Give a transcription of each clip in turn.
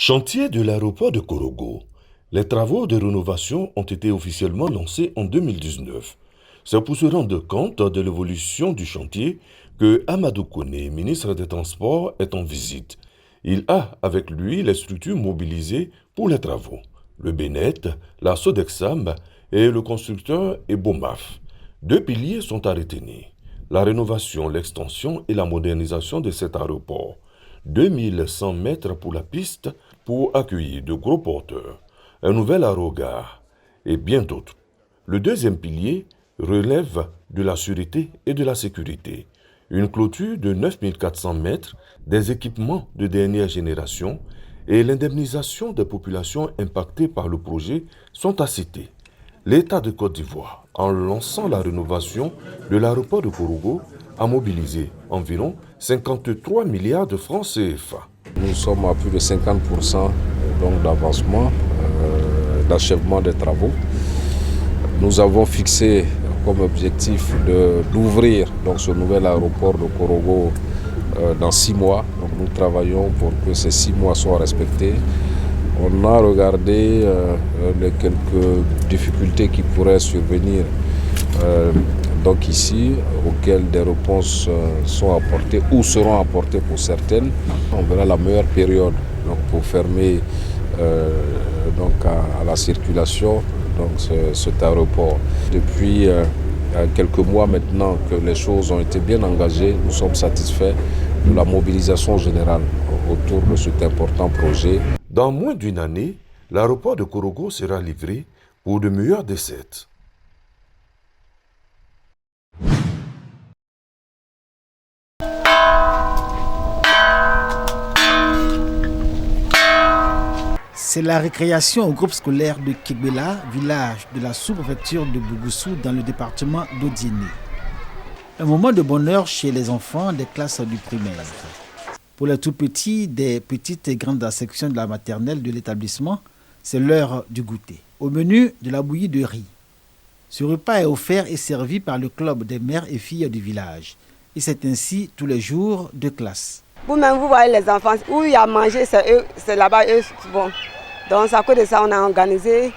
Chantier de l'aéroport de Korogo. Les travaux de rénovation ont été officiellement lancés en 2019. C'est pour se rendre compte de l'évolution du chantier que Amadou Kone, ministre des Transports, est en visite. Il a avec lui les structures mobilisées pour les travaux. Le Bénet, la Sodexam et le constructeur Ebomaf. Deux piliers sont à retenir. La rénovation, l'extension et la modernisation de cet aéroport. 2100 mètres pour la piste pour accueillir de gros porteurs, un nouvel aérogare et bien d'autres. Le deuxième pilier relève de la sûreté et de la sécurité. Une clôture de 9400 mètres, des équipements de dernière génération et l'indemnisation des populations impactées par le projet sont à citer. L'État de Côte d'Ivoire, en lançant la rénovation de l'aéroport de Korogo, a mobilisé environ 53 milliards de francs CFA. Nous sommes à plus de 50% d'avancement, d'achèvement des travaux. Nous avons fixé comme objectif d'ouvrir ce nouvel aéroport de Korogo dans 6 mois. Donc nous travaillons pour que ces 6 mois soient respectés. On a regardé les quelques difficultés qui pourraient survenir ici, auxquelles des réponses sont apportées ou seront apportées pour certaines. On verra la meilleure période pour fermer à la circulation cet aéroport. Depuis quelques mois maintenant que les choses ont été bien engagées, nous sommes satisfaits de la mobilisation générale autour de cet important projet. Dans moins d'une année, l'aéroport de Korogo sera livré pour de meilleurs desserts. C'est la récréation au groupe scolaire de Kegbela, village de la sous-préfecture de Bougoussou dans le département d'Odiéné. Un moment de bonheur chez les enfants des classes du primaire. Pour les tout petits, des petites et grandes sections de la maternelle de l'établissement, c'est l'heure du goûter. Au menu, de la bouillie de riz. Ce repas est offert et servi par le club des mères et filles du village. Et c'est ainsi tous les jours de classe. Vous-même, vous voyez les enfants, où il y a à manger, c'est là-bas, eux, bon. Donc, à cause de ça, on a organisé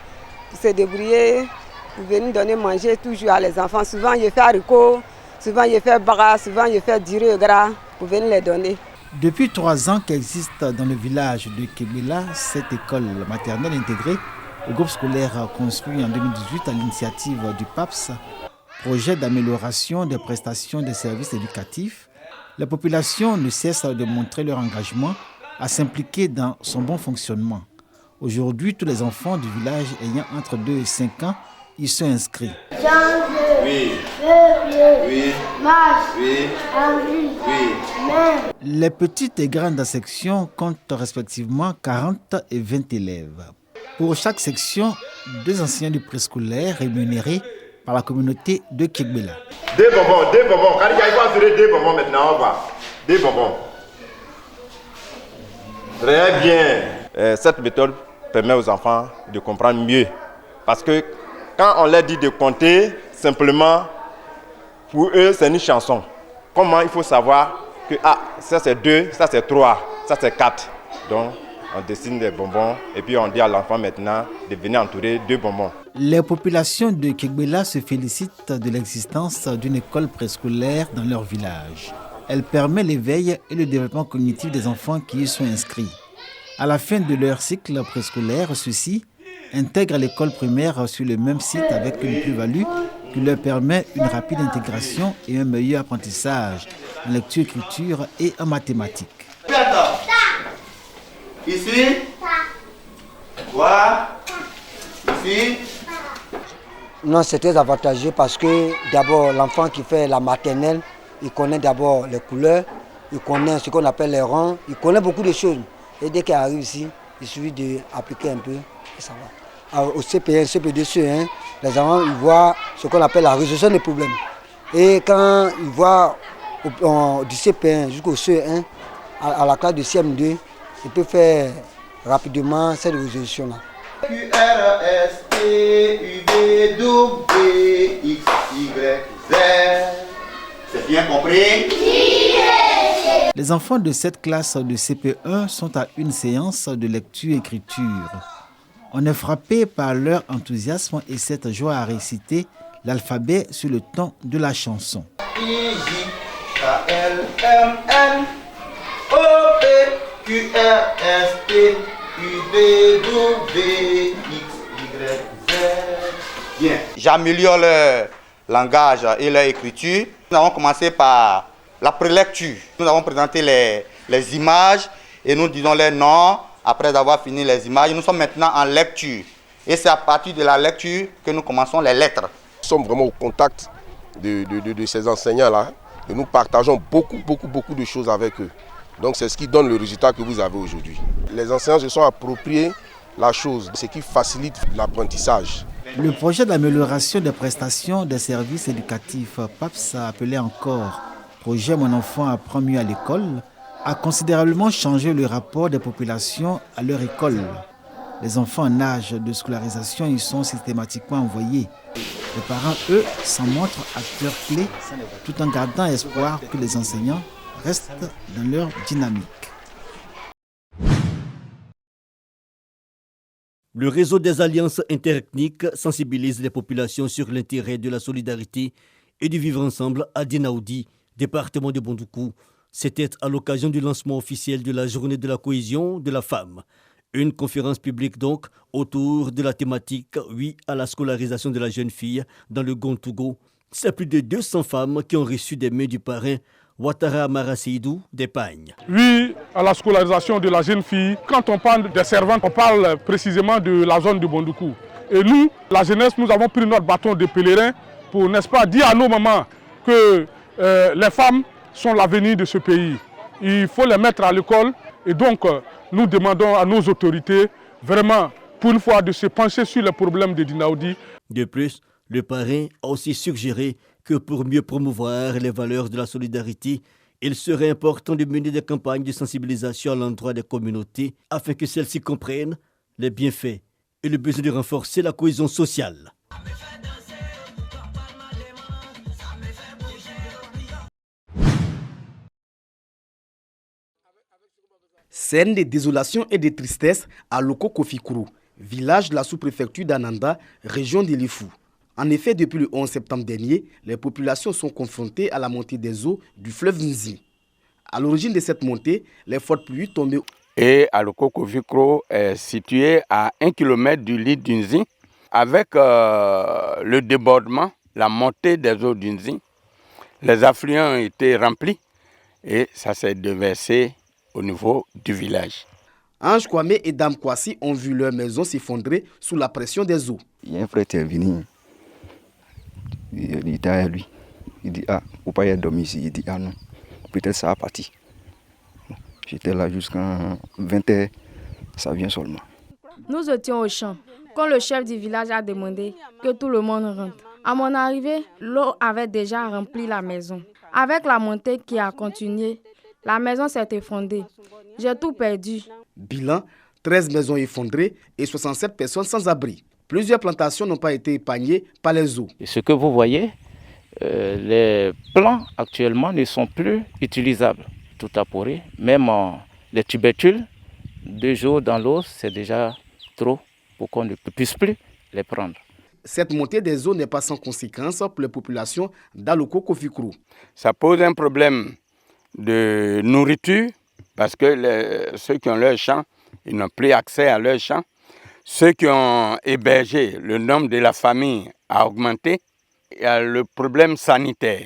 pour se débrouiller, pour venir donner manger toujours à les enfants. Souvent, je fais haricot, souvent, je fais bara, souvent, je fais durée gras pour venir les donner. Depuis 3 ans qu'existe dans le village de Kegbela cette école maternelle intégrée au groupe scolaire construit en 2018 à l'initiative du PAPS, projet d'amélioration des prestations des services éducatifs, la population ne cesse de montrer leur engagement à s'impliquer dans son bon fonctionnement. Aujourd'hui, tous les enfants du village ayant entre 2 et 5 ans y sont inscrits. Oui. Oui. Les petites et grandes sections comptent respectivement 40 et 20 élèves. Pour chaque section, 2 enseignants du préscolaire rémunérés par la communauté de Kegbela. Deux bonbons. Quand il va assurer 2 bonbons maintenant, on va. 2 bonbons. Très bien. Cette méthode permet aux enfants de comprendre mieux. Parce que quand on leur dit de compter, simplement, pour eux, c'est une chanson. Comment il faut savoir que ça c'est 2, ça c'est 3, ça c'est 4. Donc, on dessine des bonbons et puis on dit à l'enfant maintenant de venir entourer 2 bonbons. Les populations de Kegbela se félicitent de l'existence d'une école préscolaire dans leur village. Elle permet l'éveil et le développement cognitif des enfants qui y sont inscrits. À la fin de leur cycle préscolaire, ceux-ci intègrent l'école primaire sur le même site avec une plus-value qui leur permet une rapide intégration et un meilleur apprentissage en lecture, écriture et en mathématiques. Ici. Quoi? Ici. Non, c'est très avantageux parce que d'abord l'enfant qui fait la maternelle, il connaît d'abord les couleurs, il connaît ce qu'on appelle les rangs, il connaît beaucoup de choses. Et dès qu'il arrive ici, il suffit d'appliquer un peu et ça va. Alors, au CP1, CP2, CE1, les enfants ils voient ce qu'on appelle la résolution des problèmes. Et quand ils voient du CP1 jusqu'au CE1, à la classe de CM2, ils peuvent faire rapidement cette résolution-là. QRSTUVWXYZ. C'est bien compris? Les enfants de cette classe de CP1 sont à une séance de lecture-écriture. On est frappé par leur enthousiasme et cette joie à réciter l'alphabet sur le ton de la chanson. Bien. J'améliore leur langage et leur écriture. Nous avons commencé par la prélecture. Nous avons présenté les images et nous disons les noms. Après avoir fini les images, nous sommes maintenant en lecture. Et c'est à partir de la lecture que nous commençons les lettres. Nous sommes vraiment au contact de ces enseignants-là et nous partageons beaucoup de choses avec eux. Donc c'est ce qui donne le résultat que vous avez aujourd'hui. Les enseignants se sont appropriés la chose, ce qui facilite l'apprentissage. Le projet d'amélioration des prestations des services éducatifs, PAPS appelé encore projet Mon enfant apprend mieux à l'école, a considérablement changé le rapport des populations à leur école. Les enfants en âge de scolarisation y sont systématiquement envoyés. Les parents, eux, s'en montrent acteurs clés tout en gardant espoir que les enseignants restent dans leur dynamique. Le réseau des alliances interethniques sensibilise les populations sur l'intérêt de la solidarité et du vivre ensemble à Dinaoudi, département de Bondoukou. C'était à l'occasion du lancement officiel de la journée de la cohésion de la femme. Une conférence publique donc autour de la thématique « Oui à la scolarisation de la jeune fille » dans le Gontougo. C'est plus de 200 femmes qui ont reçu des mains du parrain Ouattara Amara Seydou d'Espagne. Oui, à la scolarisation de la jeune fille. Quand on parle des servantes, on parle précisément de la zone de Bondoukou. Et nous, la jeunesse, nous avons pris notre bâton de pèlerin pour, n'est-ce pas, dire à nos mamans que les femmes sont l'avenir de ce pays. Il faut les mettre à l'école et donc nous demandons à nos autorités vraiment, pour une fois, de se pencher sur les problèmes de Dinaoudi. De plus, le parrain a aussi suggéré que pour mieux promouvoir les valeurs de la solidarité, il serait important de mener des campagnes de sensibilisation à l'endroit des communautés afin que celles-ci comprennent les bienfaits et le besoin de renforcer la cohésion sociale. Scène de désolation et de tristesse à Loko Kofikuru, village de la sous-préfecture d'Ananda, région de Lifou. En effet, depuis le 11 septembre dernier, les populations sont confrontées à la montée des eaux du fleuve Nzi. À l'origine de cette montée, les fortes pluies tombées. Et Loko Kofikuru est situé à 1 km du lit du Nzi. Avec le débordement, la montée des eaux du Nzi, les affluents ont été remplis et ça s'est déversé au niveau du village. Ange Kwame et Dame Kwasi ont vu leur maison s'effondrer sous la pression des eaux. Il y a un frère qui est venu, il était à lui. Il dit, ah, vous ne pouvez pas dormir ici. Il dit, ah non, peut-être ça a parti. J'étais là jusqu'à 20h, ça vient seulement. Nous étions au champ, quand le chef du village a demandé que tout le monde rentre. À mon arrivée, l'eau avait déjà rempli la maison. Avec la montée qui a continué, la maison s'est effondrée. J'ai tout perdu. Bilan, 13 maisons effondrées et 67 personnes sans abri. Plusieurs plantations n'ont pas été épargnées par les eaux. Et ce que vous voyez, les plants actuellement ne sont plus utilisables. Tout a pourri. Même les tubercules, 2 jours dans l'eau, c'est déjà trop pour qu'on ne puisse plus les prendre. Cette montée des eaux n'est pas sans conséquence pour les populations d'Aloko Kofikuru. Ça pose un problème de nourriture parce que ceux qui ont leur champ, ils n'ont plus accès à leur champ. Ceux qui ont hébergé, le nombre de la famille a augmenté. Il y a le problème sanitaire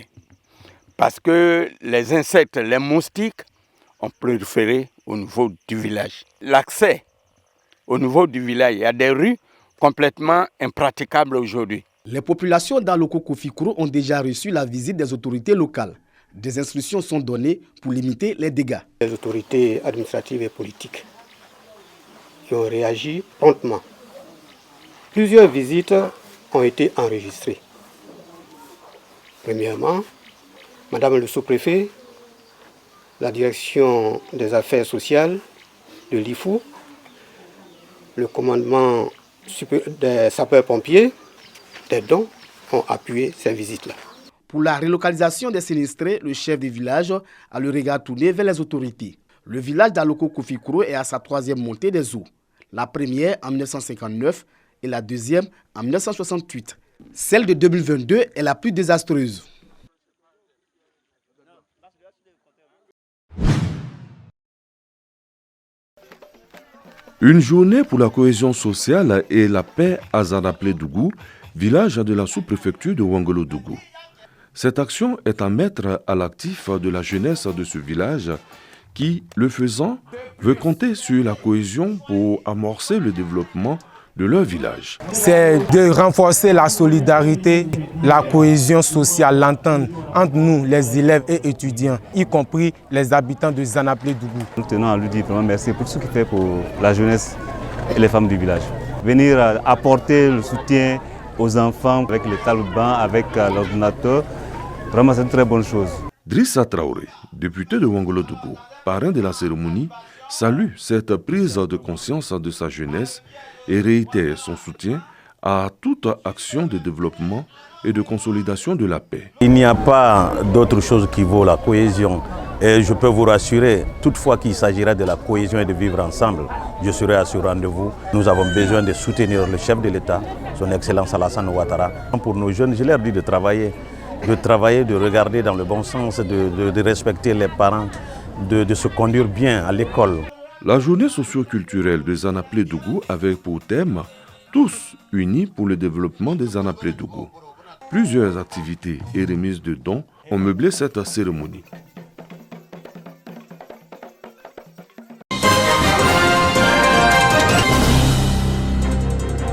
parce que les insectes, les moustiques ont proliféré au niveau du village. L'accès au niveau du village, il y a des rues complètement impraticables aujourd'hui. Les populations d'Aloko Kofikuru ont déjà reçu la visite des autorités locales. Des instructions sont données pour limiter les dégâts. Les autorités administratives et politiques qui ont réagi promptement. Plusieurs visites ont été enregistrées. Premièrement, Madame le sous-préfet, la direction des affaires sociales de l'IFU, le commandement des sapeurs-pompiers, des dons ont appuyé ces visites-là. Pour la relocalisation des sinistrés, le chef du village a le regard tourné vers les autorités. Le village d'Aloko Kofikuro est à sa 3e montée des eaux. La première en 1959 et la deuxième en 1968. Celle de 2022 est la plus désastreuse. Une journée pour la cohésion sociale et la paix à Zanaplédougou, village de la sous-préfecture de Ouangolo-Dougou. Cette action est à mettre à l'actif de la jeunesse de ce village qui, le faisant, veut compter sur la cohésion pour amorcer le développement de leur village. C'est de renforcer la solidarité, la cohésion sociale, l'entente entre nous, les élèves et étudiants, y compris les habitants de Zanaplédougou. Nous tenons à lui dire vraiment merci pour ce qu'il fait pour la jeunesse et les femmes du village. Venir apporter le soutien aux enfants avec les talibans, avec l'ordinateur, vraiment c'est une très bonne chose. Drissa Traoré, député de Ouangolo-Dougou, parrain de la cérémonie, salue cette prise de conscience de sa jeunesse et réitère son soutien à toute action de développement et de consolidation de la paix. Il n'y a pas d'autre chose qui vaut la cohésion. Et je peux vous rassurer, toutefois qu'il s'agira de la cohésion et de vivre ensemble, je serai à ce rendez-vous. Nous avons besoin de soutenir le chef de l'État, son Excellence Alassane Ouattara. Pour nos jeunes, je leur dis de travailler, de regarder dans le bon sens, de respecter les parents, de se conduire bien à l'école. La journée socio-culturelle de Zanaplédougou avec pour thème « Tous unis pour le développement des Zanaplédougou ». Plusieurs activités et remises de dons ont meublé cette cérémonie.